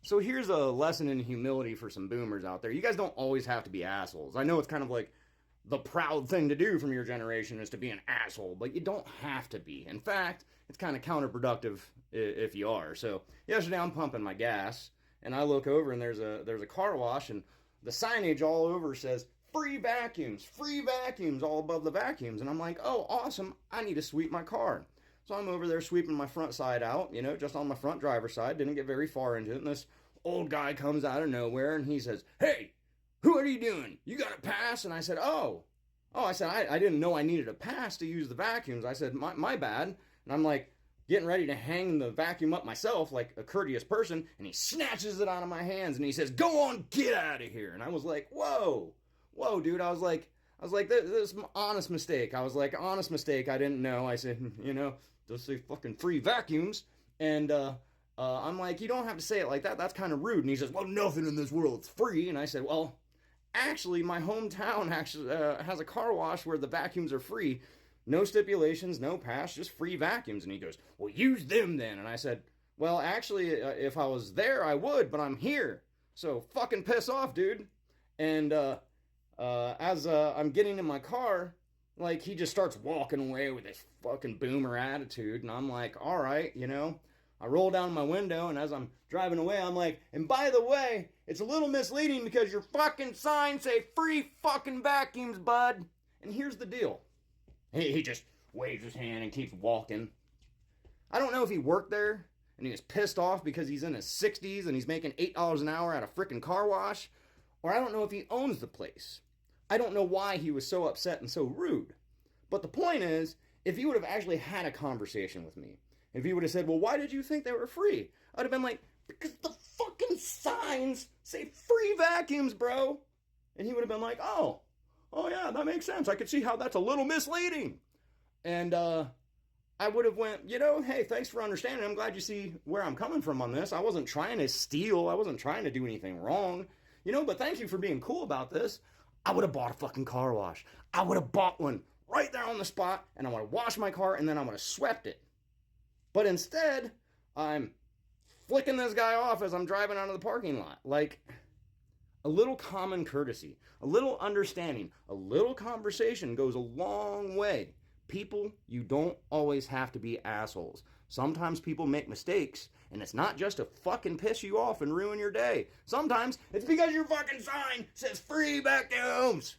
So here's a lesson in humility for some boomers out there. You guys don't always have to be assholes. I know it's kind of like the proud thing to do from your generation is to be an asshole, but you don't have to be. In fact, it's kind of counterproductive if you are. So yesterday I'm pumping my gas and I look over and there's a car wash and the signage all over says free vacuums all above the vacuums. And I'm like, oh, awesome. I need to sweep my car. So I'm over there sweeping my front side out, just on my front driver's side. Didn't get very far into it. And this old guy comes out of nowhere and he says, hey, who are you doing? You got a pass? And I said, I said, I didn't know I needed a pass to use the vacuums. I said, my bad. And I'm like, getting ready to hang the vacuum up myself like a courteous person. And he snatches it out of my hands and he says, go on, get out of here. And I was like, whoa, dude. I was like, this is an honest mistake. I was like, honest mistake. I didn't know. I said, those say fucking free vacuums. And I'm like, you don't have to say it like that. That's kind of rude. And he says, well, nothing in this world's free. And I said, well, actually, my hometown actually has a car wash where the vacuums are free. No stipulations, no pass, just free vacuums. And he goes, well, use them then. And I said, well, actually, if I was there, I would, but I'm here. So fucking piss off, dude. And as I'm getting in my car, like, he just starts walking away with this fucking boomer attitude. And I'm like, all right, I roll down my window, and as I'm driving away, I'm like, and by the way, it's a little misleading because your fucking signs say free fucking vacuums, bud. And here's the deal. He just waves his hand and keeps walking. I don't know if he worked there and he was pissed off because he's in his 60s and he's making $8 an hour at a freaking car wash, or I don't know if he owns the place. I don't know why he was so upset and so rude. But the point is, if he would have actually had a conversation with me, if he would have said, well, why did you think they were free? I'd have been like, because the fucking signs say free vacuums, bro. And he would have been like, oh yeah, that makes sense. I could see how that's a little misleading. And I would have went, hey, thanks for understanding. I'm glad you see where I'm coming from on this. I wasn't trying to steal. I wasn't trying to do anything wrong. But thank you for being cool about this. I would have bought a fucking car wash. I would have bought one right there on the spot, and I would have washed my car, and then I would have swept it. But instead, I'm flicking this guy off as I'm driving out of the parking lot. Like, a little common courtesy, a little understanding, a little conversation goes a long way. People, you don't always have to be assholes. Sometimes people make mistakes, and it's not just to fucking piss you off and ruin your day. Sometimes it's because your fucking sign says free vacuums.